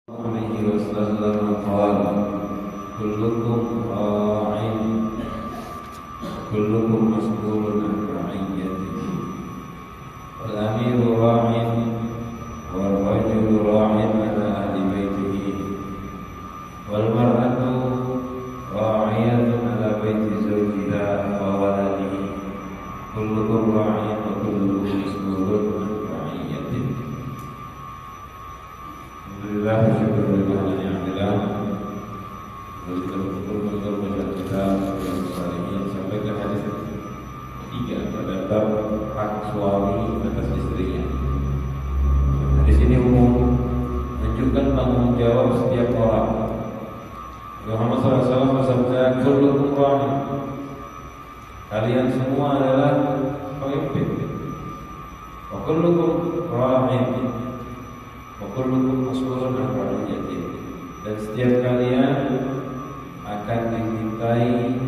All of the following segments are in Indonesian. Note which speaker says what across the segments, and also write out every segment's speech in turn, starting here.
Speaker 1: عليه وسلم قال كلكم راع كلكم مسؤول عن رعيته والأمير راع والرجل راع على أهل بيته والمرأة راعية على بيت زوجها وولده كلكم راع وكلكم مسؤول عن رعيته. Alhamdulillah, syukur lillahi ni'amillah. Kita betul-betul baca kitab yang salihin sampai ke hadis 3 pada bab hak suami atas istrinya. Di sini umum menunjukkan tanggung jawab setiap orang. Muhammad SAW bersabda, "Kullukum ra'in." Kalian semua adalah pemimpin. Wa kullukum ra'in. Kullukum mas'ulun 'an ra'iyatihi. Dan setiap kalian akan dimintai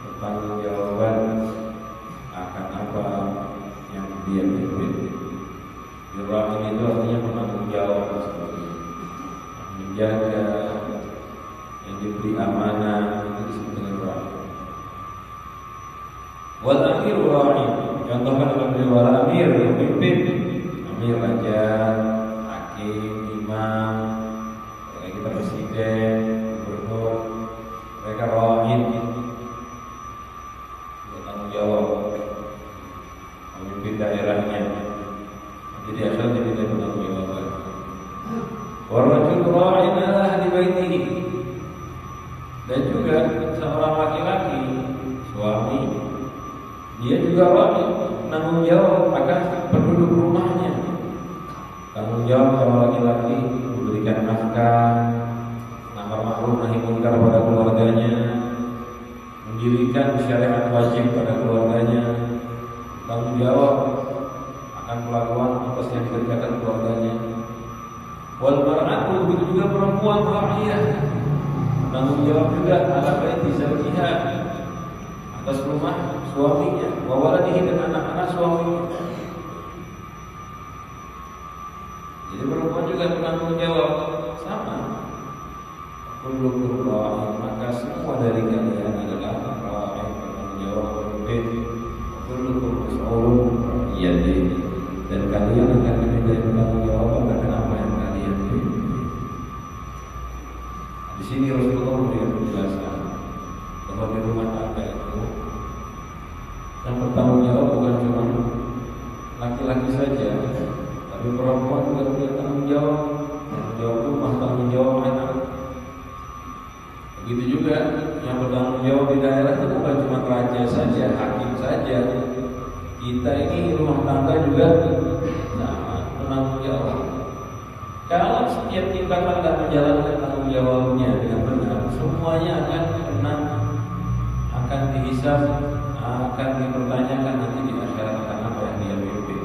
Speaker 1: pertanggungjawaban akan apa yang dia pimpin. Ra'in itu artinya penanggung jawab, menjaga, yang diberi amanah, itu disebut dengan ra'in. Wal amiru ra'in. Contohkan dalam wal amir, pemimpin, amir raja, imam, kayak kita presiden, gubernur, mereka ra'in, bertanggung jawab, memimpin daerahnya. Jadi asal jadi bertanggung jawab. Warajul ra'in ala ahli baitihi. Dan juga seorang laki-laki, suami, dia juga ra'in, tanggung jawab akan penduduk rumahnya. Tanggung jawab sama laki-laki memberikan nafkah, amar ma'ruf nahi munkar pada keluarganya, mendirikan syariat wajib pada keluarganya, tanggung jawab akan kelakuan atas yang dikerjakan keluarganya. Wal mar'atu, begitu juga perempuan ra'iyah, tanggung jawab juga ala baiti zawjiha, atas rumah suaminya, wa waladihi, dan anak-anak suaminya. Jadi perempuan juga bertanggung jawab sama. Kullukum ra'in, maka semua dari kalian adalah ra'in, bertanggung jawab, pemimpin. Kullukum mas'ulun 'an ra'iyatihi, dan kalian akan dimintai bertanggung jawab akan apa yang kalian pimpin. Di sini Rasulullah memberikan penjelasan bahwa di rumah tangga itu yang bertanggung jawab bukan cuma laki-laki saja, tapi perempuan juga punya tanggung jawab rumah, tanggung jawab anak. Begitu juga yang bertanggung jawab di daerah itu bukan cuma raja saja, hakim saja. Kita ini rumah tangga juga sama penanggung jawab. Kalau setiap tingkatan tidak menjalankan tanggung jawabnya dengan benar, semuanya akan kena, akan dihisab, akan dipertanyakan nanti di akhirat tentang apa yang dia pimpin.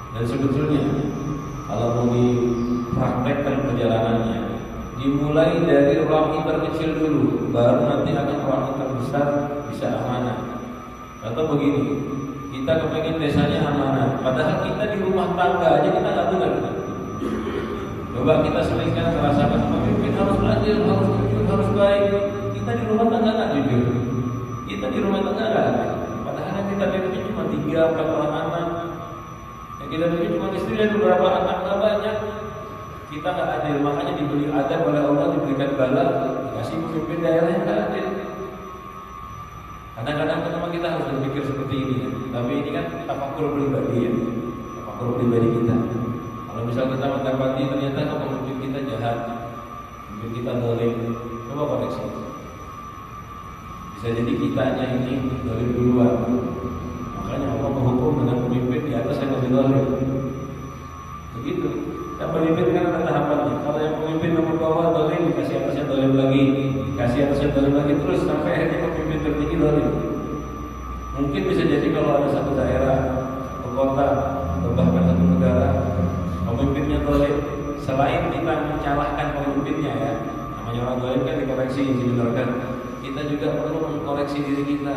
Speaker 1: Dan sebetulnya kalau mau dipraktekkan perjalanannya, dimulai dari ra'i terkecil dulu, baru nanti akan ra'i terbesar bisa amanah. Atau begini, kita kepengen desanya amanah, padahal kita di rumah tangga aja kita nggak benar. Coba kita selingkan merasakan pemimpin harus adil, harus jujur, harus baik. Kita di rumah tangga nggak jujur, kita di rumah tangga nggak adil. Padahal yang kita pimpin cuma 3-4 orang anak. Kita pikir cuma istri dan beberapa anak, nggak banyak. Kita nggak adil, makanya diberi adab oleh Allah, diberikan bala, dikasih pemimpin daerah yang nggak adil. Kadang-kadang memang kita harus berpikir seperti ini, tapi ini kan tafakur pribadi ya, tafakur pribadi kita. Kalau misal kita mendapati ternyata pemimpin kita jahat, pemimpin kita zalim, coba koreksi. Bisa jadi kitanya ini zalim duluan. Makanya Allah menghukum dengan pemimpin di atas yang lebih zalim. Begitu. Yang pemimpin kan ada tahapannya. Kalau yang pemimpin nomor bawah zalim, dikasih atasnya zalim lagi, dikasih atasnya zalim lagi, terus sampai akhirnya pemimpin tertinggi zalim. Mungkin bisa jadi kalau ada satu daerah, satu kota, atau bahkan satu negara, pemimpinnya zalim, selain kita menyalahkan pemimpinnya ya, namanya orang zalim kan dikoreksi, dibenarkan. Kita juga perlu mengkoreksi diri kita.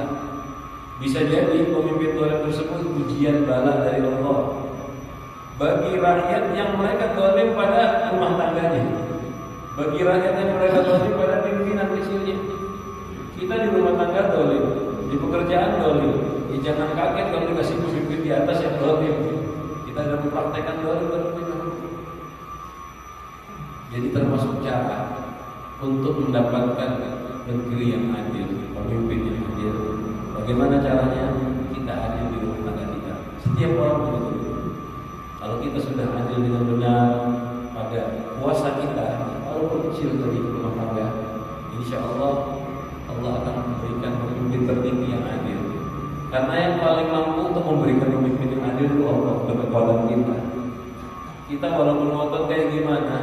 Speaker 1: Bisa jadi pemimpin zalim tersebut ujian bala dari Allah bagi rakyat yang mereka zalim pada rumah tangganya. Bagi rakyat yang mereka dolim pada pimpinan kecilnya. Kita di rumah tangga dolim, di pekerjaan dolim. Jangan kaget kalau dikasih pemimpin di atas yang dolim. Kita sudah mempraktekkan dolim terlebih dahulu. Jadi termasuk cara untuk mendapatkan negeri yang adil, pemimpin yang adil. Bagaimana caranya? Kita adil di rumah tangga kita. Setiap orang begitu. Kalau kita sudah adil dengan benar pada puasa kita, walaupun kecil dari rumah tangga, insya Allah Allah akan memberikan pemimpin tertinggi yang adil. Karena yang paling mampu untuk memberikan pemimpin yang adil itu Allah, kekuatan kita. Kita walaupun ngotot kayak gimana,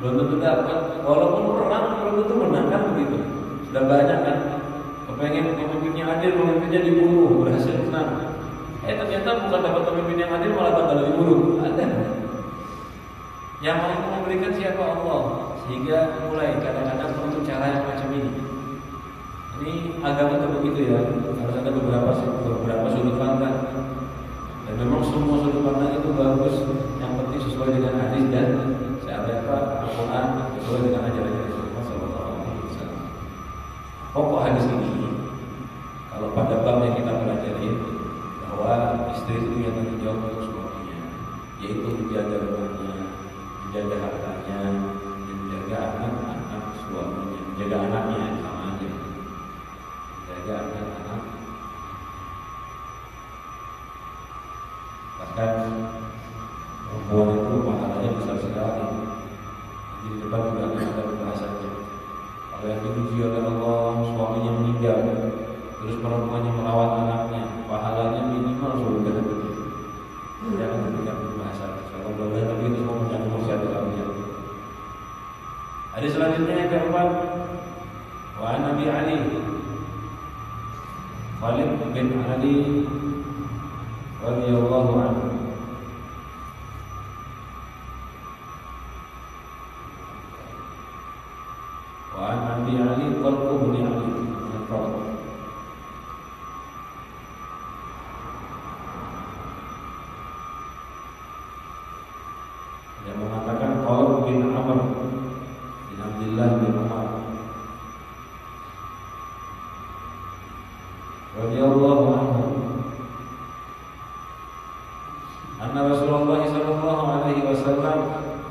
Speaker 1: belum tentu dapat. Walaupun perang belum tentu menang, kan begitu. Sudah banyak kan kepengen pemimpinnya adil, pemimpinnya dibunuh, berhasil menang. Ternyata bukan dapat pemimpin yang adil, malah bakal dibunuh. Ada. Yang mampu memberikan siapa? Allah. Sehingga mulai kadang-kadang perlu cara yang macam ini. Ini agama itu begitu ya. Harus ada beberapa sudut pandang. Dan memang semua sudut pandang itu bagus. Yang penting sesuai dengan hadis dan Al-Quran, sesuai dengan ajaran Rasulullah SAW. Pokok hadis ini, kalau pada bab yang kita pelajari, bahwa istri itu yang tanggung jawab untuk suaminya, yaitu menjaga rumahnya, menjaga hartanya, menjaga anak-anak suaminya, menjaga anaknya sama aja, menjaga anak-anak. Bahkan perempuan itu pahalanya besar sekali. Di depan juga ada pembahasannya. Kalau yang diuji oleh Allah, suaminya meninggal, terus perempuannya merawat anaknya, pahalanya minimal surga. Jangan memberikan pembahasan. Kalau boleh tapi itu semua mencakup dalamnya. Hadis selanjutnya yang keempat, wa Nabi Ali, Khalid bin Ali radhiyallahu anhu. Wa Nabi Ali Talq bin Ali yang mengatakan Talq bin Amr bin Abdullah bin Umar radhiyallahu anhu, anna Rasulullah sallallahu alaihi wasallam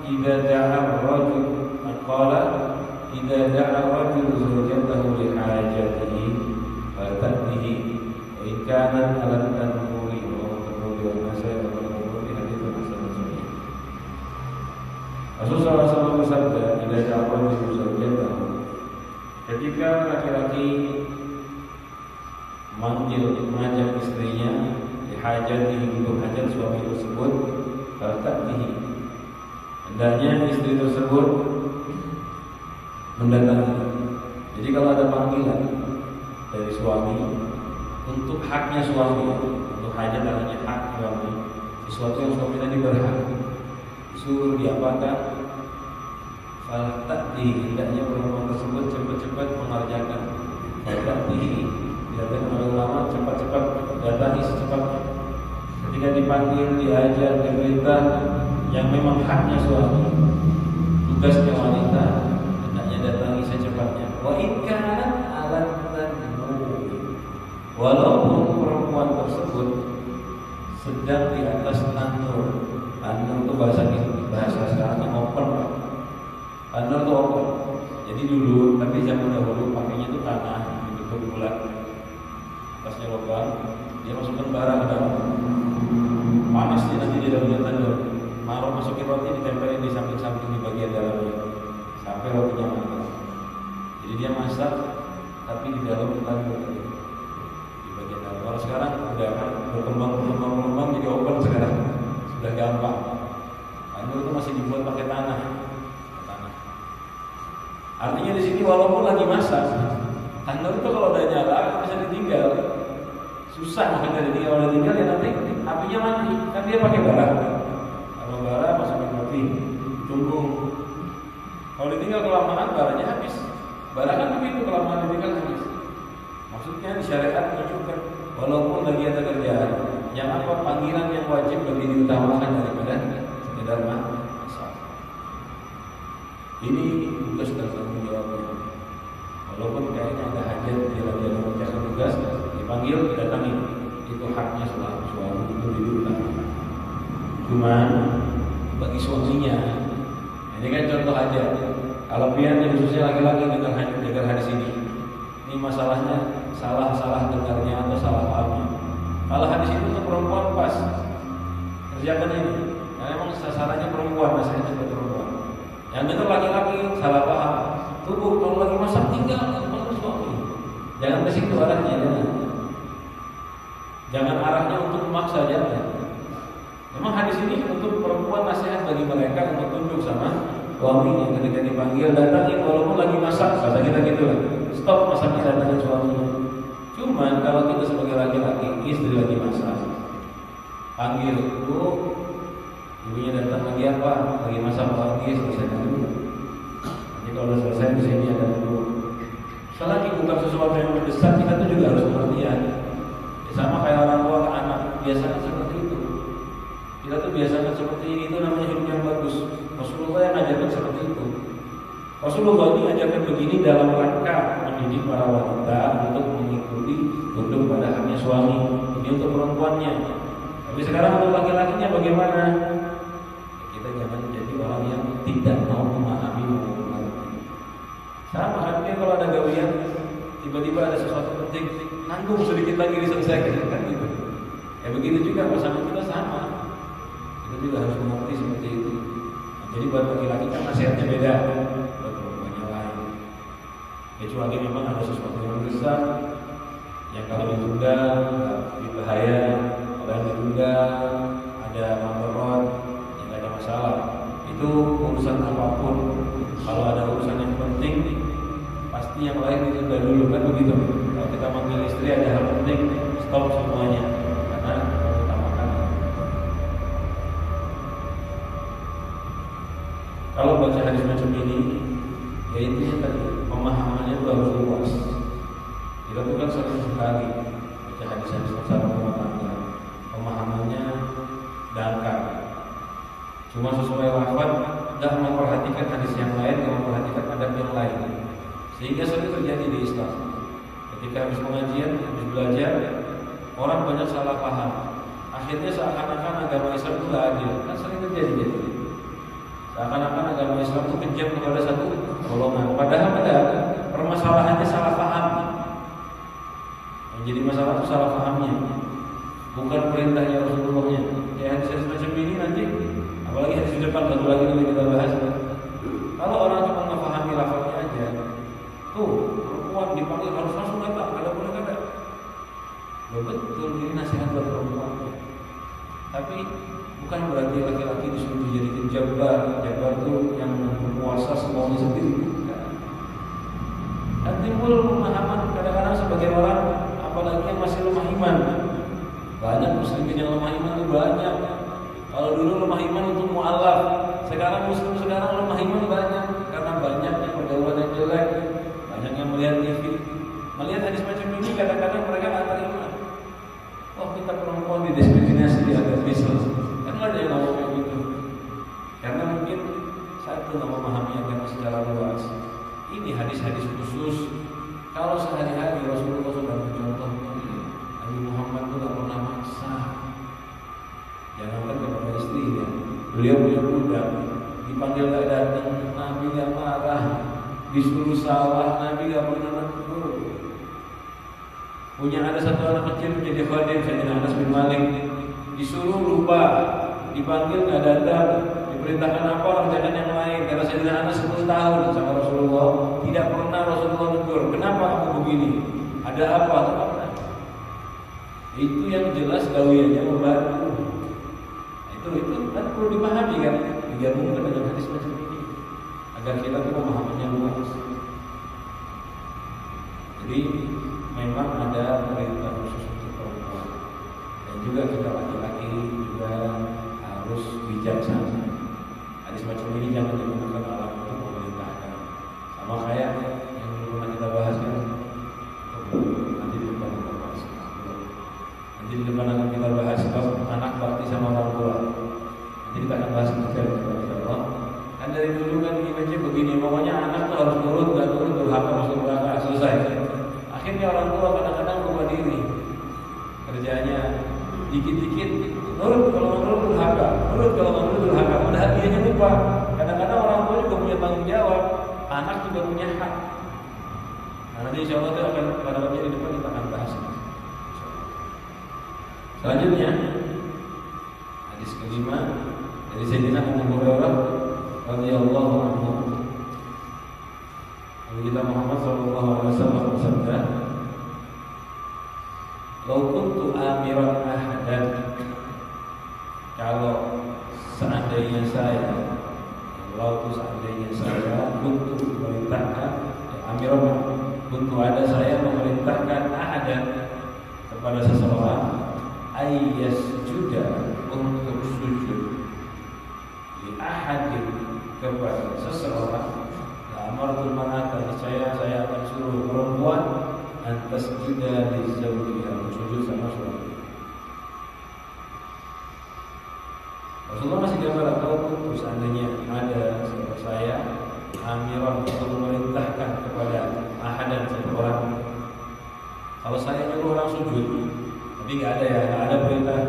Speaker 1: idza da'a ar-rajul qala idza da'a ar-rajul zawjatahu li hajatihi fatatihi wa in kanat ala tanuri wa tanuri wa nasai wa tanuri haditsun hasan sahih. Rasulullah SAW bersabda, idza da'a ar-rajul zawjatahu, ketika laki-laki mengajak istrinya dihajatihi untuk hajat suami tersebut, fatatihi, hendaknya istri tersebut mendatangi. Jadi kalau ada panggilan dari suami untuk haknya suami, untuk hajat artinya hak suami, sesuatu yang suami tadi berhak, disuruh diapakan, fatatihi, hendaknya perempuan tersebut cepat-cepat mengerjakan. Fatatihi, dikatakan oleh ulama, cepat-cepat datangi secepatnya. Ketika dipanggil, diajar, diberita yang memang haknya suami, tugasnya wanita, hendaknya datangi secepatnya. Wa in kanat ala tanur, walaupun perempuan tersebut sedang di atas tanur. Tanur itu bahasa sekarang open. Tanur itu open. Jadi dulu, tapi zaman dahulu pakainya itu tanah dibentuk bulat, atasnya lubang, dia masukkan bara ke dalam. Panas dia nanti di dalamnya tanur. Mau masukin roti, ditempelin di samping-samping di bagian dalamnya sampai rotinya matang. Jadi dia masak tapi di dalam tanur di bagian dalam. Kalau sekarang udah kan berkembang jadi open sekarang, sudah gampang. Tanur itu masih dibuat pakai tanah. Artinya di sini walaupun lagi masak, tanur itu kalau udah nyala bisa ditinggal. Susah makanya ditinggal, kalau ditinggal ya nanti apinya mati. Kan dia pakai bara. Kalau bara masukin roti, tunggu. Kalau ditinggal kelamaan baranya habis. Bara kan begitu, kelamaan ditinggal habis. Maksudnya di syariat menunjukkan walaupun lagi ada kerjaan, yang apa panggilan yang wajib lebih diutamakan daripada sekedar masak. Ini tugas dan tanggung jawabnya. Walaupun kayaknya ada hajat dia lagi ada mengerjakan tugas, dipanggil datangi, itu haknya suami itu didudukkan. Cuman bagi suaminya, ini kan contoh aja. Kalau pian khususnya laki-laki dengar hadis ini masalahnya salah dengarnya atau salah pahamnya. Kalau hadis itu untuk perempuan pas kerjakan ini. Karena memang sasarannya perempuan, nasihatnya buat perempuan. Yang dengar laki-laki salah paham. Tubuh kalau lagi masak tinggal kalau suami. Jangan ke situ arahnya, jangan arahnya untuk memaksa jangan. Memang hadis ini untuk perempuan nasihat bagi mereka untuk tunduk sama suaminya ketika dipanggil datangin walaupun lagi masak, kata kita gitu lah. Stop masaknya datangin suaminya. Cuman kalau kita sebagai laki-laki istri lagi masak, panggil Bu, ibunya datang lagi apa? Lagi masak lagi selesaikan dulu. Nanti kalau sudah selesai di sini ada dulu. Selagi bukan sesuatu yang mendesak kita tuh juga harus pengertian. Ya, sama kayak orang tua ke anak biasanya seperti itu. Kita tuh biasakan seperti ini, itu namanya hidup yang bagus. Rasulullah yang ajarkan seperti itu. Rasulullah ini ajarkan begini dalam rangka mendidik para wanita untuk mengikuti tunduk pada haknya suami. Ini untuk perempuannya. Tapi sekarang untuk laki-lakinya bagaimana? Kita jangan jadi orang yang tidak mau memahami sama kan kalau ada gawian tiba-tiba ada sesuatu penting nanggung sedikit lagi diselesaikan kan gitu. Ya begitu juga pasangan kita sama. Kita juga harus mengerti seperti itu. Nah, jadi buat laki-laki kan nasihatnya beda, buat perempuannya lain. Kecuali memang ada sesuatu yang besar yang kalau ditunda lebih bahaya. Kalau yang ditunda ada mabarat, yang ada masalah. Itu urusan apapun. Kalau ada urusan yang penting, pasti yang lain ditunda dulu kan begitu. Kalau kita manggil istri ada hal penting, stop semuanya karena utamakan. Kalau baca hadis macam ini, ya intinya tadi pemahamannya itu harus luas. Kita bukan sering sekali baca hadis-hadis secara rumah tangga, pemahamannya dangkal. Cuma sesuai lafaz, tidak memperhatikan hadis yang lain, tidak memperhatikan adab yang lain. Sehingga sering terjadi di Islam. Ketika habis pengajian, habis belajar, orang banyak salah paham. Akhirnya seakan-akan agama Islam itu tidak adil. Kan sering terjadi gitu. Seakan-akan agama Islam itu kejam kepada satu golongan. Padahal permasalahannya salah paham. Yang jadi masalah itu salah pahamnya, bukan perintahnya Rasulullah-nya. Ya hadis macam ini nanti, apalagi hadis di depan satu lagi yang kita bahas. Kalau orang cuma memahami lafaznya aja, tuh perempuan dipanggil harus langsung datang, kada boleh kada. Betul ini nasihat buat perempuan. Tapi bukan berarti laki-laki disuruh dijadikan jabar itu yang berkuasa semuanya sendiri. Dan timbul pemahaman kadang-kadang sebagian orang, apalagi yang masih lemah iman. Banyak muslimin yang lemah iman itu banyak. Kalau dulu lemah iman untuk mu'alaf, sekarang muslim sekarang lemah iman banyak karena banyaknya pergaulan yang jelek, banyak yang melihat TV, melihat hadis macam ini kadang-kadang mereka nggak terima. Oh kita perempuan didiskriminasi di agama Islam, kan ada yang ngomong kayak gitu. Karena mungkin satu nggak memahami agama secara luas. Ini hadis-hadis khusus. Kalau sehari-hari Rasulullah sudah mencontoh Nabi Muhammad itu nggak pernah maksa. Jangankan kepada istrinya, beliau punya budak, dipanggil nggak datang, Nabi nggak marah, disuruh salah, Nabi nggak pernah negur. Punya ada satu anak kecil menjadi khadim, Sayyidina Anas bin Malik, disuruh lupa, dipanggil nggak datang, diperintahkan apa kerjakan yang lain. Kata Sayyidina Anas 10 tahun sama Rasulullah, tidak pernah Rasulullah negur. Kenapa kamu begini? Ada apa? Itu yang jelas gawiannya membantu. Itu kan perlu dipahami kan, digabungkan dengan hadis macam ini agar kita tuh pemahamannya luas. Jadi memang ada perintah khusus untuk perempuan dan juga kita laki-laki juga harus bijaksana. Hadis macam ini jangan digunakan alat untuk memerintahkan. Sama kayak yang dulu pernah kita bahas kan, nanti di depan kita bahas. Nanti di depan akan kita bahas anak bakti sama orang tua. Nanti kita akan bahas detail insya Allah. Kan dari dulu kan image begini dikit-dikit nurut kalau nurut durhaka, nurut kalau nurut durhaka. Padahal dianya lupa. Kadang-kadang orang tua juga punya tanggung jawab, anak juga punya hak. Nah, nanti insya Allah itu akan pada waktu di depan kita akan bahas. Selanjutnya hadis kelima dari Sayyidina Abu Hurairah radhiyallahu anhu. Nabi kita Muhammad sallallahu alaihi wasallam bersabda, "Lau kuntu amiran ahadan." Kalau seandainya saya, kuntu memerintahkan, amiran kuntu ada saya memerintahkan ahadan kepada seseorang ayyasjuda untuk sujud li ahadin kepada seseorang, amartul manata saya akan suruh perempuan antas juga di zawjiha sujud sama suami. Rasulullah masih gambar atau seandainya ada saya amiran untuk memerintahkan kepada ahadan seseorang. Kalau saya nyuruh orang sujud, tapi nggak ada perintah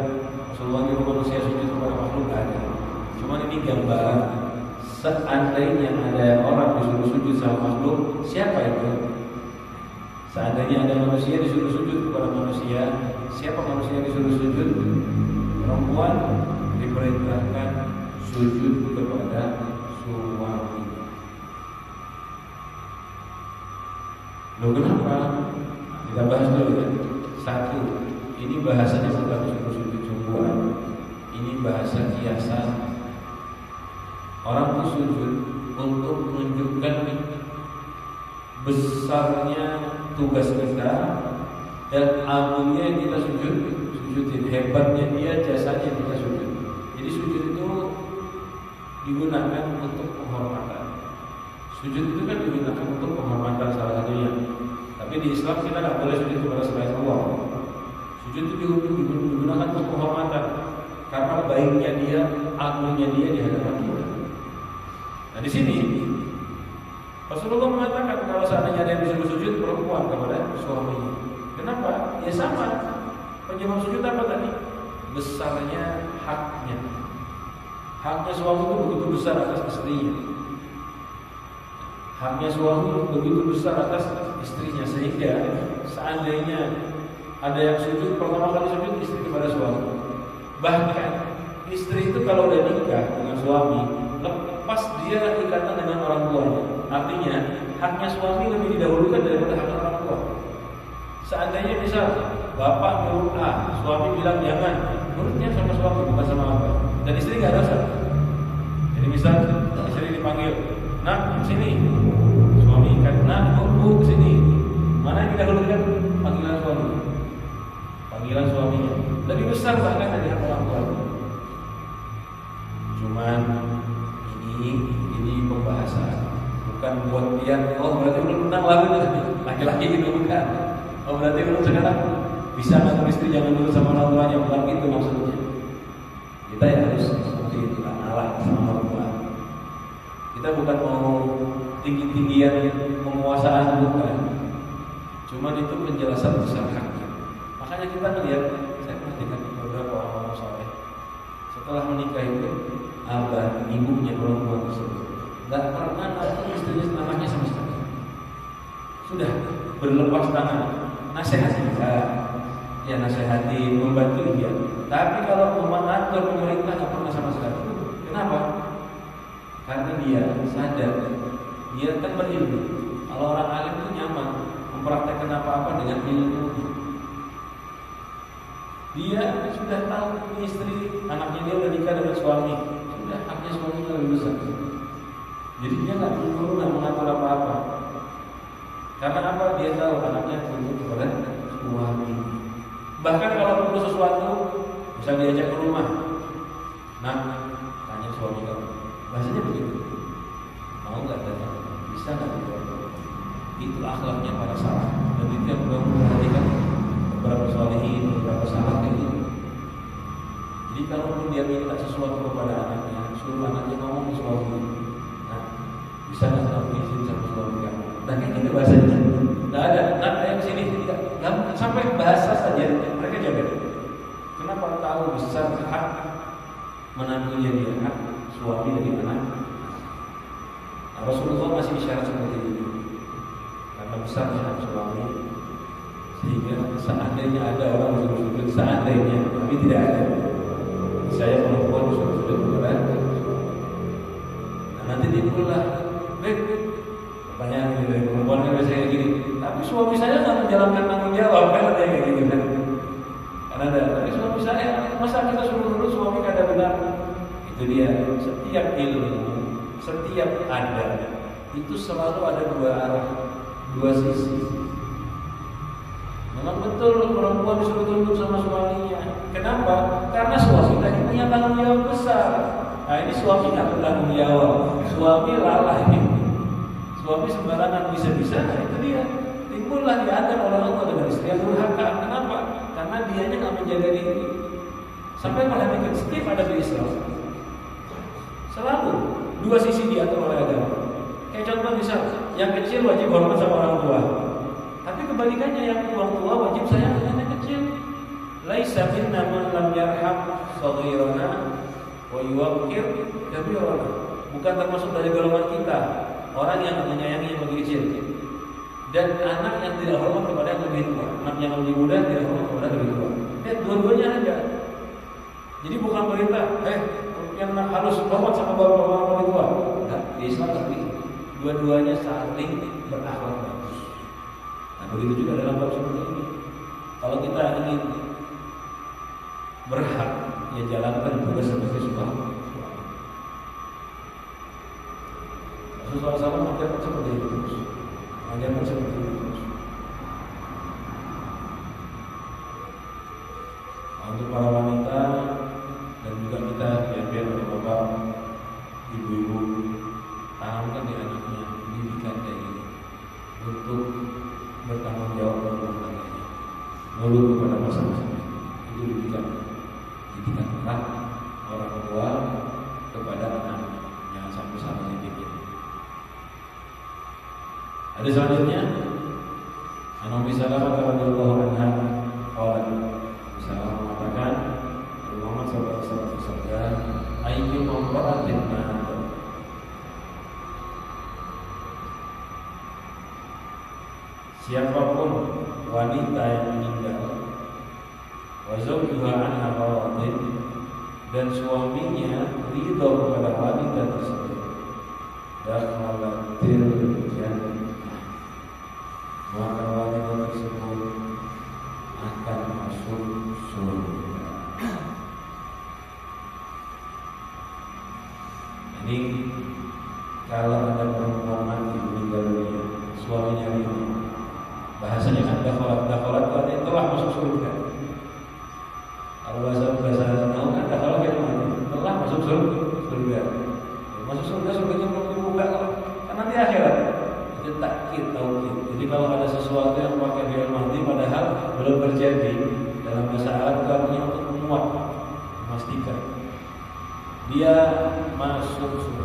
Speaker 1: Rasulullah nyuruh manusia sujud kepada makhluk, nggak ada. Cuma ini gambaran seandainya ada orang disuruh sujud sama makhluk, siapa itu? Seandainya ada manusia disuruh sujud kepada manusia, siapa manusia yang disuruh sujud? Perempuan diperintahkan sujud kepada suami. Loh kenapa? Kita bahas dulu ya. Satu, ini bahasanya bukan suruh sujud sungguhan. Ini bahasa kiasan. Orang itu sujud untuk menunjukkan besarnya tugas kita dan agungnya yang kita sujudin, hebatnya dia, jasanya kita sujud. Jadi sujud itu digunakan untuk penghormatan. Sujud itu kan digunakan untuk penghormatan salah satunya. Tapi di Islam kita tidak boleh sujud kepada selain Allah. Sujud itu digunakan untuk penghormatan karena baiknya dia, agungnya dia di hadapan kita. Nah di sini Rasulullah mengatakan kalau seandainya ada yang disuruh sujud perempuan kepada suaminya. Kenapa? Ya sama. Penyebab sujud apa tadi? Besarnya haknya. Haknya suami itu begitu besar atas istrinya. Haknya suami begitu besar atas istrinya sehingga seandainya ada yang sujud, pertama kali sujud istri kepada suami. Bahkan istri itu kalau udah nikah dengan suami, lepas dia ikatan dengan orang tuanya. Artinya haknya suami lebih didahulukan daripada hak orang tua. Seandainya misal bapak nyuruh A, suami bilang jangan, nurutnya sama suami bukan sama apa. Dan istri nggak dosa. Jadi misal istri dipanggil, nak sini, suami kan, nak bu sini. Mana yang didahulukan? Panggilan suami. Panggilan suaminya lebih besar bahkan dari hak orang tua. Cuman ini pembahasan, bukan buat dia. Oh berarti belum tentang lagu laki-laki itu bukan. Oh berarti belum sekarang bisa ngatur istri jangan dulu sama orang tuanya, bukan gitu maksudnya. Kita ya harus seperti itu, ngalah sama orang tua. Kita bukan mau tinggi-tinggian penguasaan, bukan. Cuman itu penjelasan besar haknya. Makanya kita melihat, saya perhatikan beberapa orang soleh setelah menikah itu abah, ibunya perempuan tersebut nggak pernah ngatur istrinya anaknya sama sekali. Sudah berlepas tangan, nasihati, ya nasihati, membantu dia. Tapi kalau mengatur pemerintah nggak pernah sama sekali. Kenapa? Karena dia sadar, dia kan berilmu. Kalau orang alim itu nyaman mempraktekkan apa-apa dengan ilmu. Dia sudah tahu istri, anaknya dia udah nikah dengan suami, sudah haknya suaminya lebih besar. Jadi dia nggak perlu mengatur apa-apa. Karena apa? Dia tahu anaknya tunduk kepada suami. Bahkan kalau perlu sesuatu, bisa diajak ke rumah. Nah, tanya suami kamu. Bahasanya begitu. Mau nggak tanya? Bisa nggak? Itu akhlaknya para salaf. Dan itu yang perlu perhatikan beberapa salihin, beberapa sahabat itu. Jadi kalaupun dia minta sesuatu kepada anaknya, suruh anaknya ngomong ke suami. Nah, bisa nggak kamu izin sama suami kamu? Nah, kayak gitu bahasanya. Nggak ada. Nah, yang sini nggak sampai bahasa saja mereka jaga. Kenapa tahu besar hak menantunya dia, hak suami dari anak? Nah, Rasulullah masih isyarat seperti itu karena besarnya hak suami, sehingga seandainya ada orang yang sujud, seandainya, tapi tidak ada, saya perempuan sujud kepada. Nah, nanti timbullah, pertanyaan dari perempuan kan biasanya kayak gini, tapi suami saya nggak menjalankan tanggung jawab, kan ada kayak gitu kan? Karena ada, tapi suami saya, masa kita suruh dulu suami kada benar? Itu dia, setiap ilmu, setiap adat itu selalu ada dua arah, dua sisi. Memang betul perempuan disuruh tunduk sama suaminya. Kenapa? Karena suami tadi punya tanggung jawab besar. Nah ini suami nggak bertanggung jawab, suami lalai, suami sembarangan bisa-bisa. Nah itu dia, timbullah diadab oleh Allah dengan istri yang durhaka. Kenapa? Karena dianya nggak menjaga diri. Sampai perhatikan setiap ada di Islam, selalu dua sisi diatur oleh agama. Kayak contoh misal, yang kecil wajib hormat sama orang tua. Tapi kebalikannya, yang orang tua wajib sayang dengan yang kecil. Laisa minna man lam yarham shaghirana wa yuwaqqir kabirana. Bukan termasuk dari golongan kita orang yang menyayangi yang lebih kecil dan anak yang tidak hormat kepada yang lebih tua. Anak yang lebih muda tidak hormat kepada yang lebih tua. Dua-duanya ada. Jadi bukan perintah, yang anak harus hormat sama bapak yang lebih tua. Nah, di Islam tapi dua-duanya saling berakhlak bagus. Nah, begitu juga dalam bab seperti ini. Kalau kita ingin berhak, ya jalankan tugas sebagai suami. Rasulullah SAW mengajarkan seperti itu terus. Mengajarkan seperti itu terus. Untuk para wanita dan juga kita biar bapak, ibu-ibu, tanamkan di anaknya pendidikan kayak gini untuk bertanggung jawab dalam rumah tangganya, nurut kepada masing-masing. Itu didikan erat orang tua kepada anak, jangan sampai salah dididik. Ada selanjutnya, Nabi Salamah radhiyallahu anha qalat, Salamah mengatakan, Muhammad sallallahu alaihi wasallam bersabda, ayyu mamra'atin ma'at, siapapun wanita yang meninggal, wa zawjuha anha radin, dan suaminya ridho kepada wanita tersebut, dakhalatil jannah, maka wanita tersebut akan masuk surga. Ini kalau ada perempuan mati meninggal dunia, suaminya ridho, bahasanya kan dakhalat itu artinya telah masuk surga. Kalau bahasa tahu kan dakhalat itu telah masuk surga. Masuk surga, surganya belum dibuka kan nanti akhirat. Itu takkid tauhid. Jadi kalau ada sesuatu yang pakai fi'il madhi padahal belum terjadi, dalam bahasa Arab itu artinya untuk menguat, memastikan dia masuk surga.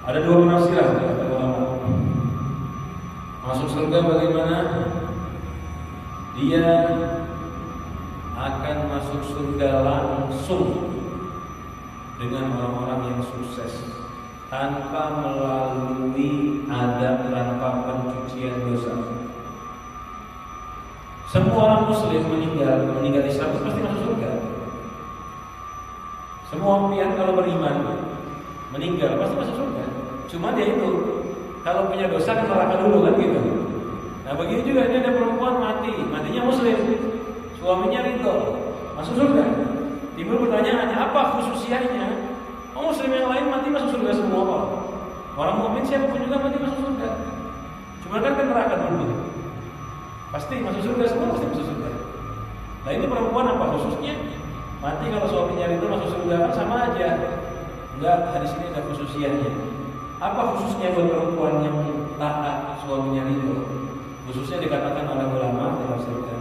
Speaker 1: Ada dua penafsiran kata ulama. Masuk surga bagaimana? Dia akan masuk surga langsung dengan orang-orang yang sukses, tanpa melalui adab, tanpa pencucian dosa. Semua orang muslim meninggal Islam pasti masuk surga. Semua pihak kalau beriman meninggal pasti masuk surga. Cuma dia itu kalau punya dosa kan neraka dulu kan gitu. Nah begitu juga ini ada perempuan matinya muslim, suaminya ridho, masuk surga. Timbul pertanyaannya, apa khususianya? Muslim yang lain mati masuk surga semua orang mukmin siapapun juga mati masuk surga. Cuma kan neraka dulu. Pasti masuk surga semua, pasti masuk surga. Nah ini perempuan apa khususnya? Mati kalau suaminya ridho masuk surga kan sama aja. Enggak, hadis ini ada khususianya. Apa khususnya buat perempuan yang taat suaminya ridho? Khususnya dikatakan oleh ulama ditafsirkan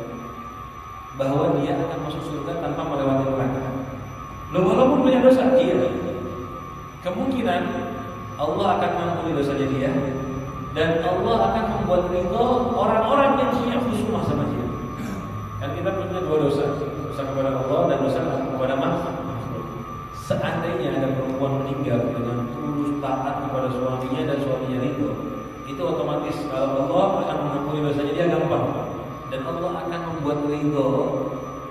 Speaker 1: bahwa dia akan masuk surga tanpa melewati neraka. Walaupun punya dosa, iya. Kemungkinan Allah akan mengampuni dosanya dia, dan Allah akan membuat ridho orang-orang yang punya khusumah sama dia. Kan kita punya dua dosa, dosa kepada Allah dan dosa kepada makhluk. Seandainya ada perempuan meninggal dengan tulus taat kepada suaminya dan suaminya ridho, itu otomatis kalau Allah akan mengampuni dosanya dia gampang, dan Allah akan membuat ridho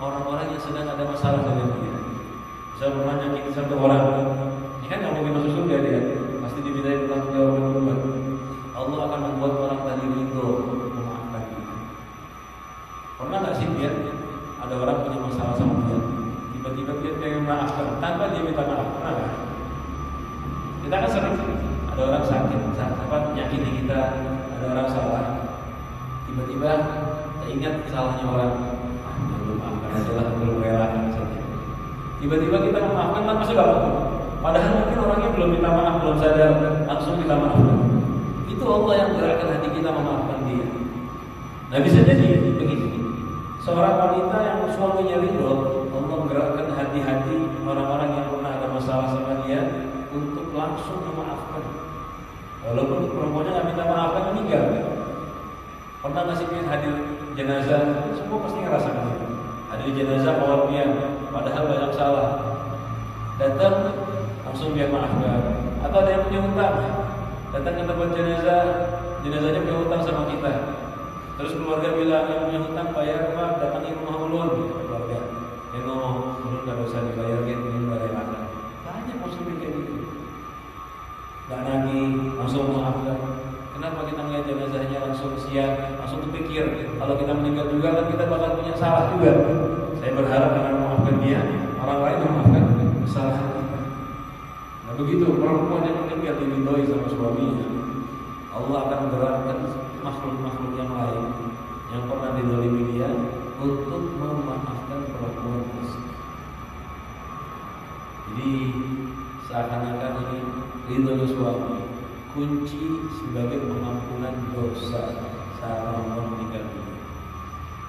Speaker 1: orang-orang yang sedang ada masalah dengan dia. Saya pernah nyakitin satu orang, ini kan nggak mungkin masuk surga dia, pasti dimintai bertanggung jawab duluan. Allah akan membuat orang tadi ridho memaafkan dia. Pernah nggak sih dia ada orang punya masalah sama dia, tiba-tiba dia pengen maafkan tanpa dia minta maaf? Pernah nggak? Kita kan sering ada orang sakit, nyakiti kita, ada orang salah, tiba-tiba ingat salahnya orang, belum maafkan adalah belum relakan saja. Tiba-tiba kita memaafkan tanpa sebab, padahal mungkin orangnya belum minta maaf, belum sadar, langsung kita maafkan. Itu Allah yang gerakkan hati kita memaafkan dia. Nah bisa jadi begini, seorang wanita yang suaminya ridho, Allah menggerakkan hati-hati orang-orang yang pernah ada masalah sama dia untuk langsung memaafkan. Walaupun perempuannya nggak minta maaf kan meninggal. Pernah nggak sih hadir jenazah? Semua pasti ngerasakan itu. Hadir jenazah bawa dia, padahal banyak salah. Datang langsung dia maafkan. Atau ada yang punya hutang, datang ke tempat jenazah, jenazahnya punya hutang sama kita. Terus keluarga bilang yang punya hutang bayar Pak, datangi rumah ulun. Keluarga, dia ngomong ulun nggak usah dibayar, ini nggak rela. Banyak muslim kayak gitu. Gak nagih, langsung memaafkan. Kenapa kita melihat jenazahnya langsung siap, langsung terpikir kalau kita meninggal juga kan kita bakal punya salah juga. Saya berharap dengan memaafkan dia, orang lain memaafkan kesalahan kita. Nah begitu perempuan yang meninggal diridhoi sama suaminya, Allah akan menggerakkan makhluk-makhluk yang lain yang pernah dizalimi dia untuk memaafkan perempuan tersebut. Jadi seakan-akan ini ridho suami kunci sebagai pengampunan dosa saat orang meninggal dunia.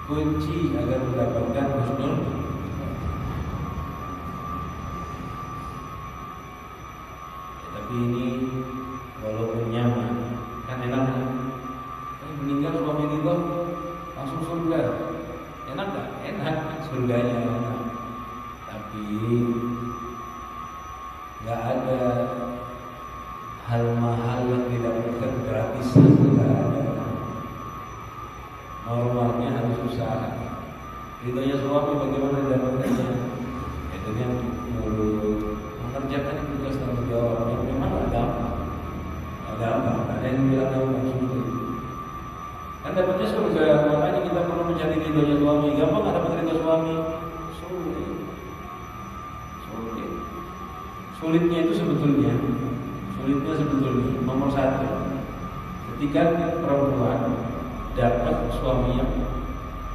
Speaker 1: Kunci agar mendapatkan husnul. Tapi ini walaupun nyaman, kan enak. Meninggal suami ridho langsung surga. Enak nggak? Enak, surganya enak. Tapi nggak ada hal mahal yang didapatkan gratisan, nggak ada. Normalnya harus usaha. Ridhonya suami bagaimana didapatkannya? Ya dengan mulut, mengerjakan tugas tanggung jawab yang memang nggak gampang. Nggak gampang. Ada yang bilang gampang sulit. Kan dapatnya surga, makanya kita perlu mencari ridhonya suami. Gampang nggak dapat ridho suami? Sulit. Sulitnya sebetulnya nomor satu, ketika perempuan dapat suami yang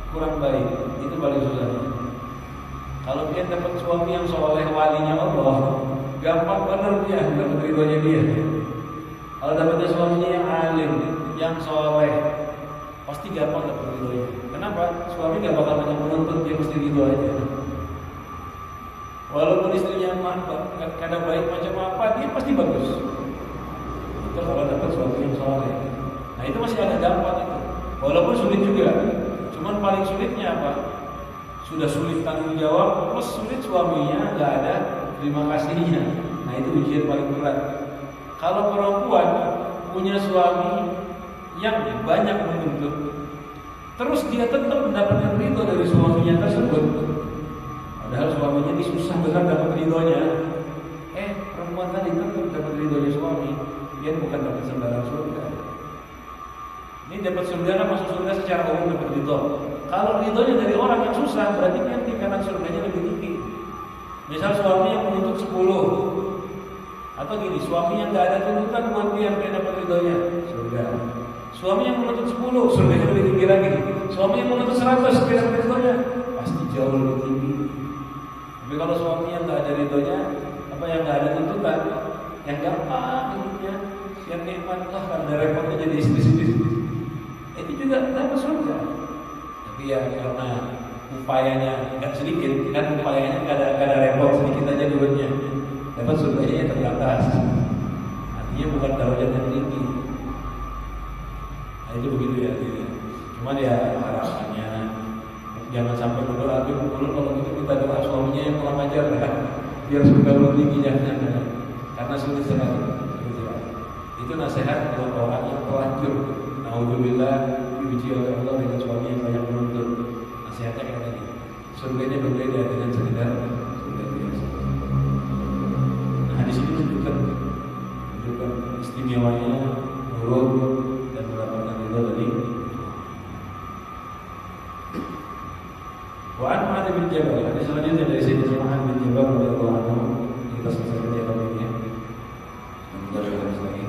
Speaker 1: kurang baik, itu paling susah. Kalau dia dapat suami yang soleh walinya Allah, gampang benar dia dapat ridhonya dia. Kalau dapatnya suaminya yang alim, yang soleh, pasti gampang dapat ridhonya. Kenapa? Suami gak bakal banyak menuntut, dia mesti ridho aja. Walaupun istrinya kadang baik macam apa, dia pasti bagus. Itu kalau dapat suami yang soleh. Nah itu masih agak gampang itu. Walaupun sulit juga. Cuman paling sulitnya apa? Sudah sulit tanggung jawab, plus sulit suaminya nggak ada terima kasihnya. Nah itu ujian paling berat. Kalau perempuan punya suami yang banyak menuntut, terus dia tetap mendapatkan ridho dari suaminya tersebut. Padahal suaminya ini susah benar dapat ridhonya. Perempuan tadi tetap dapat ridhonya suami. Dia bukan dapat sembarang surga. Ini dapat surga kan masuk surga secara umum dapat ridho. Kalau ridhonya dari orang yang susah, berarti kan tingkatan surganya lebih tinggi. Misal suami yang menuntut 10, atau gini, suami yang nggak ada tuntutan buat dia dapat ridhonya, surga. Suami yang menuntut 10, surganya lebih tinggi lagi. Suami yang menuntut 100, dia dapat ridhonya, pasti jauh lebih tinggi. Tapi kalau suami yang nggak ada ridhonya, apa yang nggak ada tuntutan, yang gampang hidupnya, yang nikmat lah, ada repotnya jadi istri sendiri, itu juga dapat surga. Tapi ya karena upayanya nggak sedikit, kan upayanya nggak ada repot, sedikit aja duitnya, dapat surganya terbatas. Artinya bukan darajat yang tinggi. Nah itu begitu ya. Cuma ya harapannya jangan sampai berdoa dulu kalau gitu kita doa suaminya yang kurang ajar ya, biar surga lebih tinggi jangan, karena sulit sekali. Itu nasihat buat orang yang terlanjur naudzubillah diuji oleh Allah dengan suami yang banyak menuntut. Nasihatnya kayak tadi, surganya berbeda dengan sekedar surga biasa. Nah di sini menunjukkan istimewanya nurut dan mendapatkan ridho dari Wa'an Mu'adz bin Jabal. Hadis selanjutnya dari Sayyidina Mu'adz bin Jabal radhiyallahu anhu. Kita selesai dia ini ya. Kita terus lagi.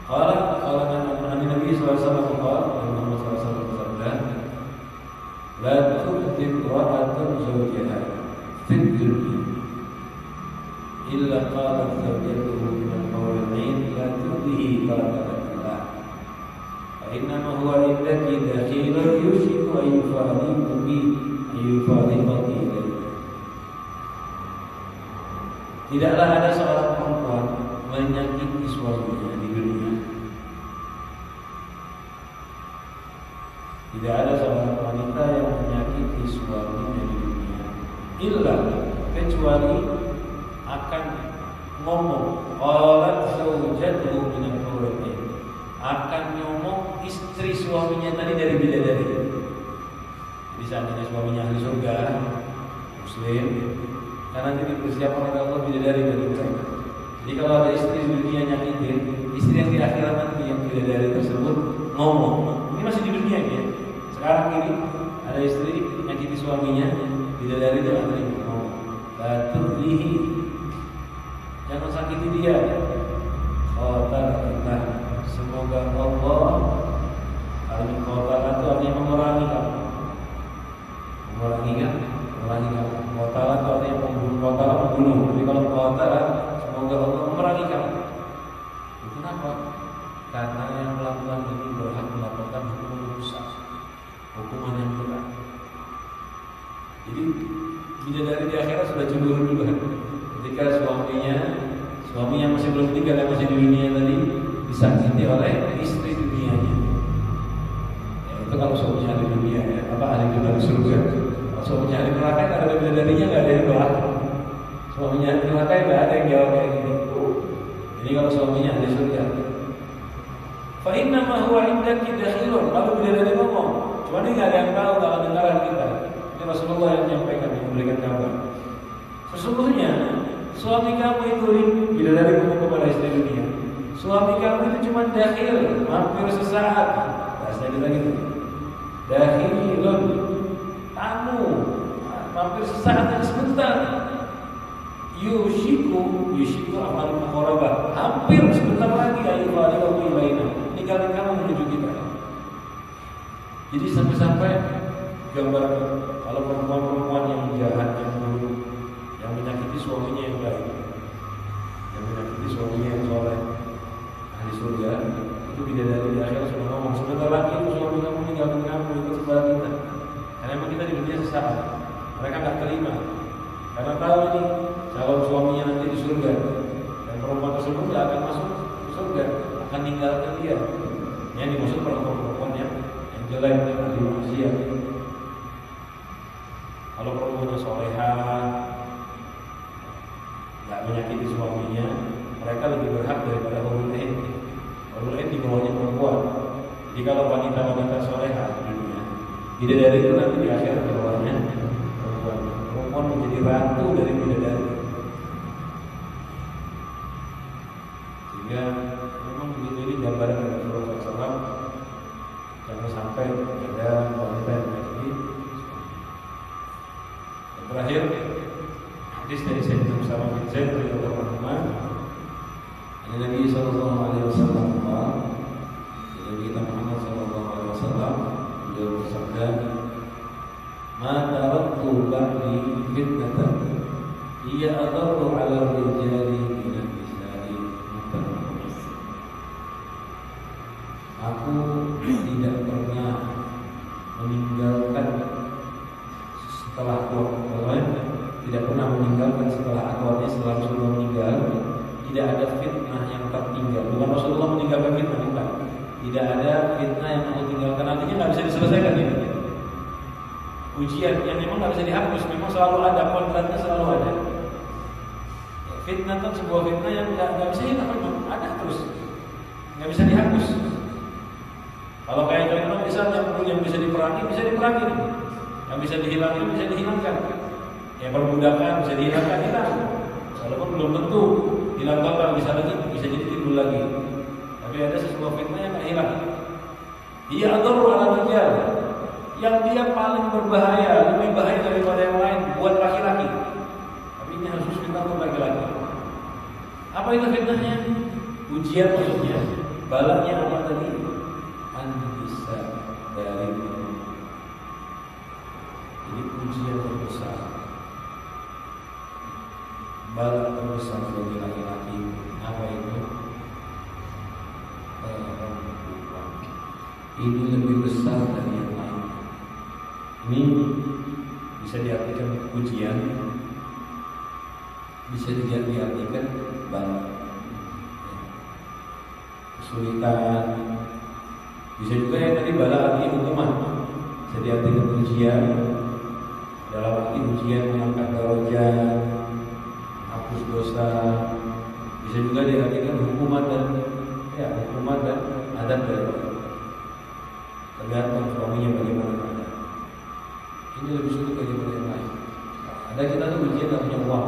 Speaker 1: Qala Nabi sallallahu alaihi wasallam Muhammad sallallahu alaihi wasallam bersabda, "La tu'ti ra'atun zawjaha fid dunya illa qalat zawjatuhu min al-qawli al-'ain la tu'tihi barakatullah." Innama huwa indaki dakhilun yushiku ayyufadiku bi ayyufadikati ilayhi. Tidaklah ada seorang perempuan menyakiti suaminya di dunia. Tidak ada seorang wanita yang menyakiti suaminya di dunia illa kecuali akan ngomong qalat zawjatuhu min al-qawli, akan ngomong istri suaminya tadi dari bidadari. Jadi seandainya suaminya ahli surga muslim, karena nanti dipersiapkan oleh Allah bidadari dari mereka. Jadi kalau ada istri di dunia nyakitin, istri yang di akhirat nanti yang bidadari tersebut ngomong, ini masih di dunia ya. Sekarang ini ada istri nyakiti suaminya, bidadari itu nanti ngomong, la turdihi, jangan sakiti dia. Oh tak. Semoga Allah al-Qatala itu artinya memerangi kamu. Memerangi kamu. Qatala itu artinya membunuh. Jadi kalau Qatala, semoga Allah memerangi kamu. Kenapa? Karena yang melakukan ini berhak mendapatkan hukuman yang besar, hukuman yang berat. Jadi bidadari di akhirat sudah cemburu juga. Ketika suami yang masih belum meninggal, yang masih di dunia tadi disakiti oleh istri dunianya. Ya, itu kalau suaminya ahli dunia ya, ahli surga. Kalau suaminya ahli neraka kan ada bidadarinya, nggak ada yang doa. Suaminya ahli neraka nggak ada yang jawab kayak gini. Jadi kalau suaminya ahli surga, fa inna ma huwa indaki dakhilun. Lalu bidadari ngomong, cuma ini nggak ada yang tahu, nggak ada dengaran kita. Ini Rasulullah yang menyampaikan, yang memberikan kabar. Sesungguhnya suami kamu itu, bidadari ngomong kepada istri dunia, suami kamu itu cuma dakhil, mampir sesaat. Bahasa kita gitu. Dakhilun, tamu, mampir sesaat dan sebentar. Yushiku amal muqarabah, hampir sebentar lagi ayu fadilahu ilaina, ninggalin kamu menuju kita. Jadi sampai-sampai gambar kalau perempuan-perempuan yang jahat, yang buruk, yang menyakiti suaminya yang baik, yang menyakiti suaminya yang soleh, ahli surga, itu bidadari di akhirat sudah ngomong, sebentar lagi itu suami kamu meninggalkan kamu, ikut sebelah kita. Karena memang kita di dunia sesaat, mereka nggak terima, karena tahu ini calon suaminya nanti di surga, dan perempuan tersebut nggak akan masuk ke surga, akan meninggalkan dia. Yang dimaksud perempuan yang jelek, ahli maksiat. Kalau perempuan soleha, nggak menyakiti suaminya, mereka lebih berhak daripada hurul ain. Hurul ain di bawahnya perempuan. Jadi kalau wanita-wanita soleha di dunia, bidadari itu nanti di akhirat di bawahnya perempuan. Perempuan menjadi ratu dari bidadari. Sehingga memang begitu, ini gambaran dari Rasulullah SAW. Jangan sampai ada wanita yang menyakiti. Yang terakhir, hadis dari Sayyidina Usama bin Zaid radhiyallahu anhu, Nabi sallallahu alaihi wasallam, Nabi kita Muhammad sallallahu alaihi wasallam beliau bersabda, "Ma taraktu ba'di fitnatan hiya adarru 'ala ar-rijali min an-nisa'i." Aku tidak pernah meninggalkan setelah tidak pernah meninggalkan setelah aku, setelah Rasulullah meninggal, tidak ada fitnah yang tertinggal. Bukan Rasulullah meninggalkan fitnah, bukan. Tidak ada fitnah yang mau tinggalkan, artinya nggak bisa diselesaikan ini. ujian yang memang nggak bisa dihapus, memang selalu ada, kodratnya selalu ada. Fitnah itu sebuah fitnah yang nggak bisa hilang, memang ada terus, nggak bisa dihapus. Kalau kayak contoh misalnya yang bisa diperangi, yang bisa dihilangkan, bisa dihilangkan. Yang perbudakan bisa dihilangkan, hilang. Walaupun belum tentu hilang total, bisa jadi timbul lagi. Tapi ada sebuah fitnah yang nggak hilang. Dia adorru ala rijal, yang dia paling berbahaya, lebih bahaya daripada yang lain buat laki-laki. Tapi ini harus fitnah untuk laki-laki. Apa itu fitnahnya? Ujian maksudnya. Balanya apa tadi? An-nisa dari ini ujian terbesar. Bala terbesar bagi laki-laki. Apa itu? Ini lebih besar dari yang lain. Ini bisa diartikan ujian, bisa diartikan bala, kesulitan. Bisa juga yang tadi bala artinya hukuman, bisa diartikan ujian, dalam arti ujian mengangkat derajat, hapus dosa. Bisa juga diartikan hukuman dan adab dari Allah. Tergantung suaminya bagaimana. Ini lebih sulit daripada yang lain. Ada kita tuh ujian tak punya uang,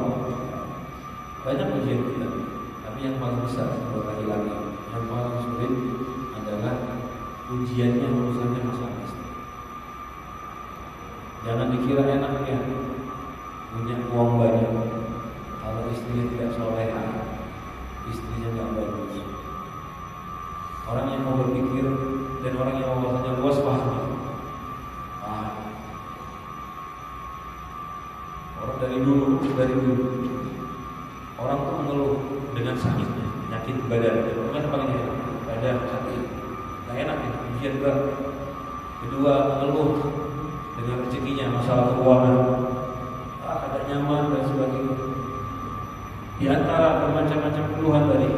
Speaker 1: banyak ujian kita. Tapi yang paling besar buat laki-laki, yang paling sulit adalah ujiannya urusannya masalah istri. Jangan dikira enaknya punya uang banyak, kalau istrinya tidak soleha, istrinya nggak bagus. Orang yang mau berpikir dan orang yang mau wawasannya luas pahamnya. Orang dari dulu orang tuh mengeluh dengan sakitnya, penyakit badan. Bukan paling enak, badan sakit, nggak enak ya, ujian berat. Kedua, mengeluh dengan rezekinya, masalah keuangan, tidak nyaman dan sebagainya. Di antara bermacam-macam keluhan tadi,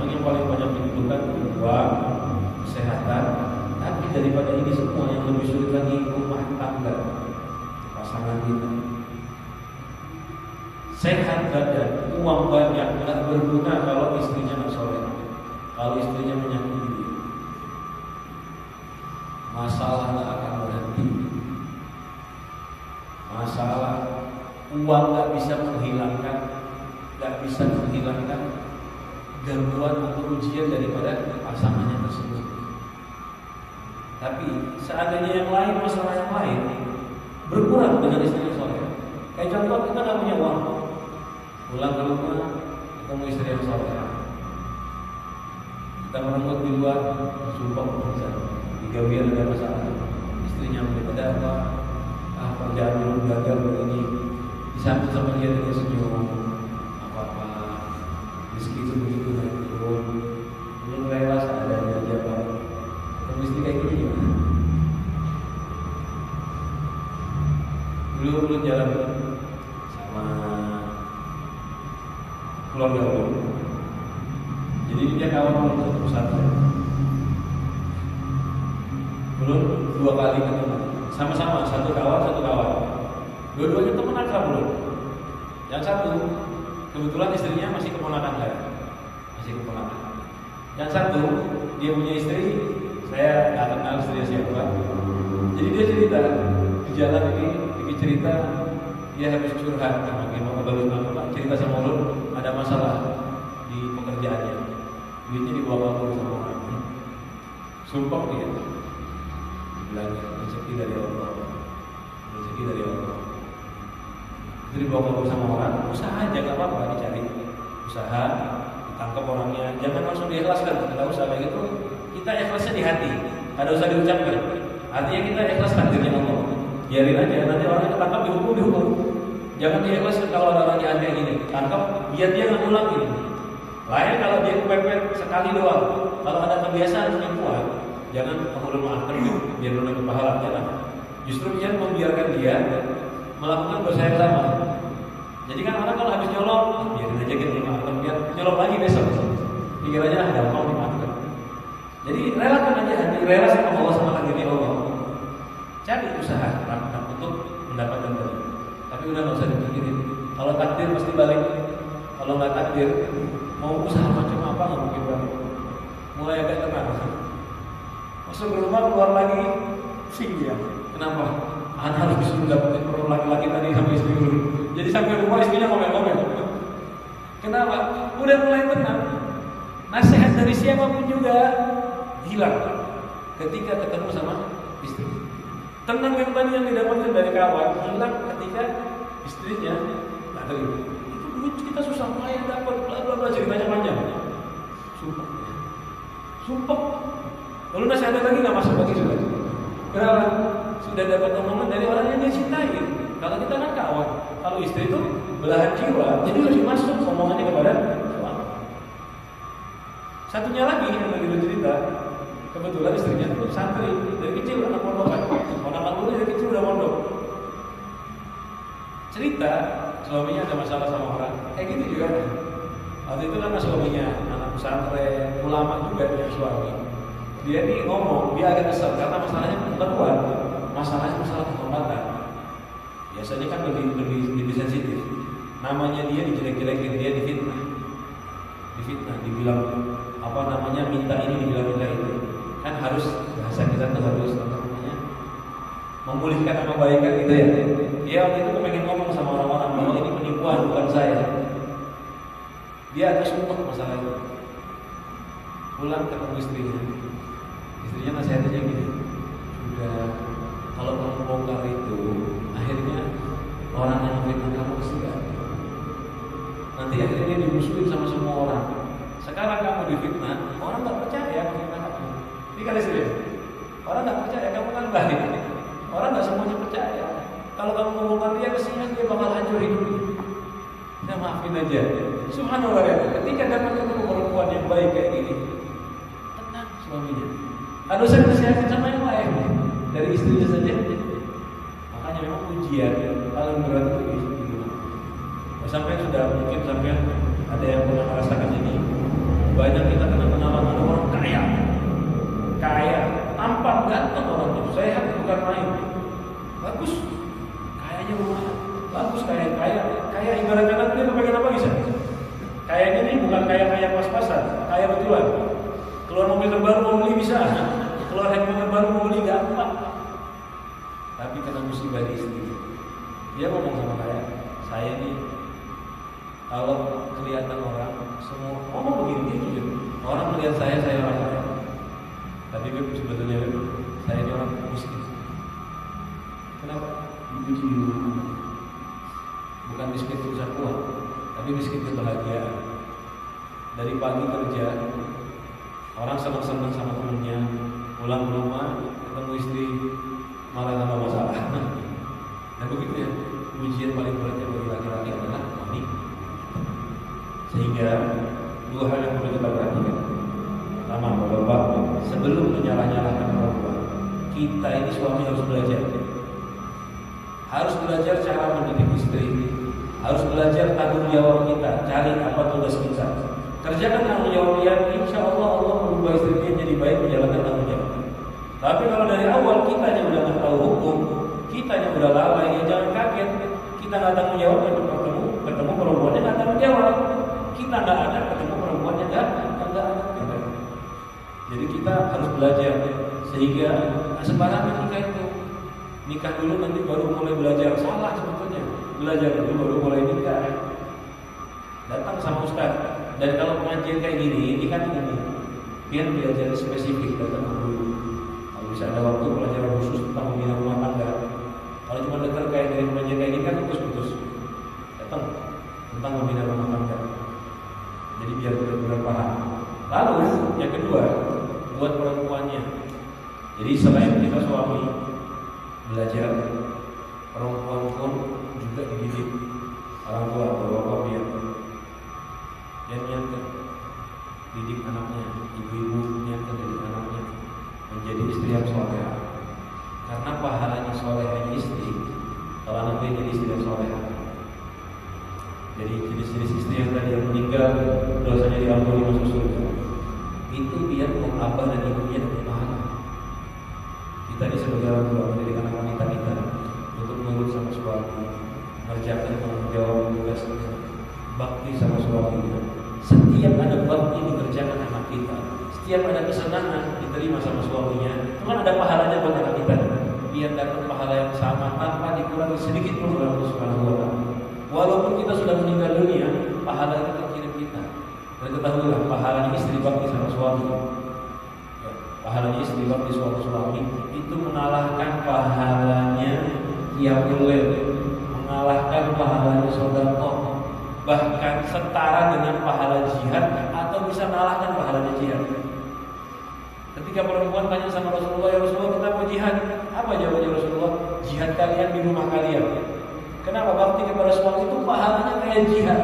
Speaker 1: yang paling banyak dibutuhkan uang, kesehatan. Tapi daripada ini semua yang lebih sulit lagi rumah tangga, pasangan kita. Sehat badan, uang banyak, nggak berguna kalau istrinya nggak soleh, kalau istrinya menyakiti dia. Masalah nggak akan berhenti. Masalah uang nggak bisa menghilangkan gangguan atau ujian daripada pasangannya tersebut. Tapi seandainya yang lain, masalah yang lain berkurang dengan istrinya soleh. Kayak contoh kita nggak punya uang, pulang ke rumah ketemu istri yang soleh, kita merenggut di luar, sumpah berbisa, di gawian ada masalah, istrinya daripada apa? Kerjaan belum gagal begini, disambut sama dia dengan senyum, apa-apa, rezeki itu begitu naik turun, belum rela seadanya aja pak. Mesti kayak gini gimana? Dulu jalan sama keluarga dulu. Jadi dia kawan satu pesantren. Belum 2 kali ketemu. Sama-sama satu kawan. Dua-duanya teman akrab belum. Yang satu kebetulan istrinya masih keponakan saya. Yang satu dia punya istri, saya nggak kenal istrinya siapa. Jadi dia cerita di jalan ini cerita dia habis curhat sama cerita sama ulun ada masalah di pekerjaannya, duitnya dibawa kabur sama orang. Sumpah dia bilang rezeki dari Allah. Itu dibawa kabur sama orang, usaha aja nggak apa-apa, dicari usaha, ditangkap orangnya, jangan langsung diikhlaskan. Kita usaha kayak gitu, kita ikhlasnya di hati, ada usah diucapkan. Artinya kita ikhlas takdirnya Allah. Biarin aja, nanti orangnya ketangkap dihukum. Jangan diikhlaskan kalau ada orang yang kayak gini, tangkap biar dia nggak ngulangin. Lain kalau dia kepepet sekali doang, kalau ada kebiasaan yang kuat, jangan kamu maafkan biar lu dapat pahala, jangan. Justru jangan membiarkan dia melakukan dosa yang sama. Jadi kan orang kalau habis nyolong, biarin aja gitu, maafkan biar nyolong lagi besok. Pikir aja gampang dimaafkan. Jadi relakan aja hati, rela sama Allah, sama takdirnya Allah. cari usaha lakukan untuk mendapatkan tadi. Tapi udah nggak usah dipikirin. Kalau takdir pasti balik. Kalau nggak takdir, mau usaha macam apa nggak mungkin balik. Mulai agak tenang. Masuk ke rumah keluar lagi, sing ya. Kenapa? Anak harus mendapatkan perut laki-laki tadi sama istri dulu. Jadi sampai rumah istrinya ngomel-ngomel. Kenapa? Udah mulai tenang. Nasihat dari siapapun juga hilang ketika ketemu sama istri. Tenang yang tadi yang didapatkan dari kawan hilang ketika istrinya nggak terima. Itu duit kita susah payah dapat, bla bla bla, ceritanya panjang. Sumpah. Lalu nasihatnya lagi nggak masuk lagi sudah. Kenapa? Sudah dapat omongan dari orang yang dia cintai. Kalau kita kan kawan, kalau istri itu belahan jiwa, jadi harus masuk omongannya kepada suami. Satunya lagi yang lagi cerita, kebetulan istrinya itu santri dari kecil, anak pondokan. Orang aku dari kecil udah pondok. Cerita suaminya ada masalah sama orang, kayak gitu juga. Waktu itu kan suaminya anak pesantren, ulama juga dia suami. Dia nih ngomong, dia agak kesel karena masalahnya bukan uang, masalahnya masalah kehormatan. Biasanya kan lebih sensitif. Namanya dia dijelek-jelekin, dia difitnah, dibilang apa namanya minta ini, dibilang minta itu. Kan harus bahasa kita tuh harus apa namanya memulihkan nama baikkan gitu ya. Dia waktu itu pengen ngomong sama orang-orang bahwa ini penipuan bukan saya. Dia agak sumpah masalah itu. Pulang ketemu istrinya nasihatnya gini, sudah kalau kamu bongkar itu akhirnya orang yang fitnah kamu kesian. Nanti akhirnya dimusuhin sama semua orang. Sekarang kamu difitnah, orang nggak percaya sama fitnah kamu. Ini kan serius. Orang nggak percaya kamu kan baik. Orang nggak semuanya percaya. Kalau kamu membongkar dia kesian, dia bakal hancur hidupnya. Ya maafin aja. Subhanallah ya. Ketika dapat ketemu perempuan yang baik kayak gini, tenang suaminya. Ada usah nasihatin sama yang lain dari istrinya saja. Makanya memang ujian paling berat itu istri. Sampai sudah mungkin sampai ada yang pernah merasakan ini. Banyak kita kena pengalaman orang kaya, tampak ganteng orang itu, sehat bukan main, bagus, kayanya lumayan, bagus kaya ibarat kata dia kepengen apa bisa? Kayanya ini bukan kaya pas-pasan, kaya betulan. Keluar mobil terbaru mau beli bisa, keluar handphone terbaru mau beli gampang. Tapi kena musibah di istri. Dia ngomong sama saya nih, kalau kelihatan orang semua ngomong begini dia jujur. Orang melihat saya orang kaya. Tapi sebetulnya saya ini orang miskin. Kenapa? Dipuji di rumah. Bukan miskin urusan uang, tapi miskin kebahagiaan. Dari pagi kerja, orang senang-senang sama temennya, pulang ke rumah, ketemu istri, malah tambah masalah. Nah begitu ya, ujian paling beratnya bagi laki-laki adalah wanita. Sehingga dua hal yang perlu kita perhatikan. Pertama, Bapak, sebelum menyalah-nyalahkan orang tua, kita ini suami harus belajar. Harus belajar cara mendidik istri. Harus belajar tanggung jawab kita. Cari apa tugas kita. Kerjakan tanggung jawab dia, insya Allah merubah istrinya jadi baik menjalankan tanggung jawab. Tapi kalau dari awal kita yang udah nggak tahu hukum, kita yang udah lalai, ya jangan kaget. Kita nggak tanggung jawab ketemu perempuannya nggak tanggung jawab. Kita nggak ada ketemu perempuannya nggak ada. Jadi kita harus belajar sehingga sembarangan nikah dulu nanti baru mulai belajar. Salah sebetulnya, belajar dulu baru mulai nikah. Datang sama ustaz. Dan kalau pengajian kayak gini, ini kan biar belajar spesifik datang dulu. Kalau bisa ada waktu pelajaran khusus tentang membina rumah tangga. Kalau cuma dengar kayak dari pengajian kayak gini kan putus. Datang tentang membina rumah tangga. Jadi biar benar-benar paham. Lalu yang kedua, buat perempuannya. Jadi selain kita suami belajar, perempuan pun juga dididik orang tua bapak biar niatkan didik anaknya, ibu-ibu niatkan didik anaknya menjadi istri yang solehah. Karena pahalanya solehahnya istri kalau anaknya jadi istri yang solehah. Jadi jenis-jenis istri yang tadi yang meninggal dosanya diampuni masuk surga. Itu dia abah dan ibunya dapat pahala. Kita di sebagai orang tua mendidik anak setiap ada kesenangan diterima sama suaminya, cuma ada pahalanya buat anak kita. Biar dapat pahala yang sama tanpa dikurangi sedikit pun oleh Allah Subhanahu wa taala. Walaupun kita sudah meninggal dunia, pahala itu terkirim kita. Dan ketahuilah pahalanya istri bakti sama suami. Ya, pahalanya istri bakti suami itu mengalahkan pahalanya qiyamul lail, mengalahkan pahalanya sedekah, bahkan setara dengan pahala jihad atau bisa mengalahkan pahalanya jihad. Ketika perempuan tanya sama Rasulullah, ya Rasulullah kita mau jihad, apa jawabannya Rasulullah? Jihad kalian di rumah kalian. Kenapa? Bakti kepada suami itu pahalanya kayak jihad.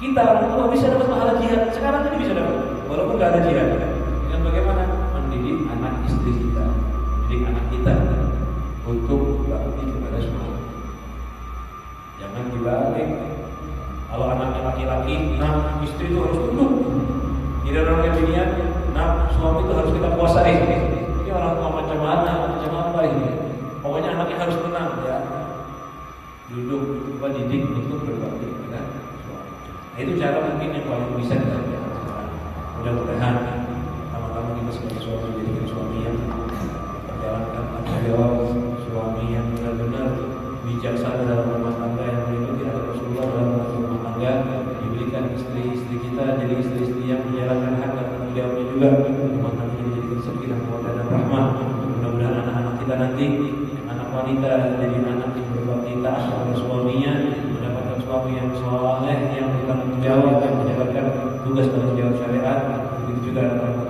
Speaker 1: Kita orang tua bisa dapat pahala jihad, sekarang ini bisa dapat, walaupun nggak ada jihad. Dengan bagaimana? Mendidik anak istri kita, mendidik anak kita untuk bakti kepada suami. Jangan dibalik. Kalau anaknya laki-laki, nah istri itu harus tunduk. Tidak orang yang diniat, nah suami itu harus kita kuasai. Ini orang tua macam apa ini? Pokoknya anaknya harus tenang ya. Duduk, coba didik untuk berbakti kepada suami. Nah, itu cara mungkin yang paling bisa kita lakukan. Mudah-mudahan sama-sama kita sebagai suami menjadikan suami yang menjalankan tanggung jawab, suami yang benar-benar bijaksana dalam rumah tangga, yang mengikuti ajaran Rasulullah dalam rumah tangga, diberikan istri-istri kita jadi istri-istri yang menjalankan hak dan tanggung jawabnya juga, rumah tangga dijadikan sakinah mawaddah dan rahmah. Mudah-mudahan anak-anak kita nanti, anak wanita jadi anak yang berbakti taat kepada suaminya, mendapatkan suami yang saleh, yang bertanggung jawab, yang menjalankan tugas tanggung jawab syariat. Begitu juga anak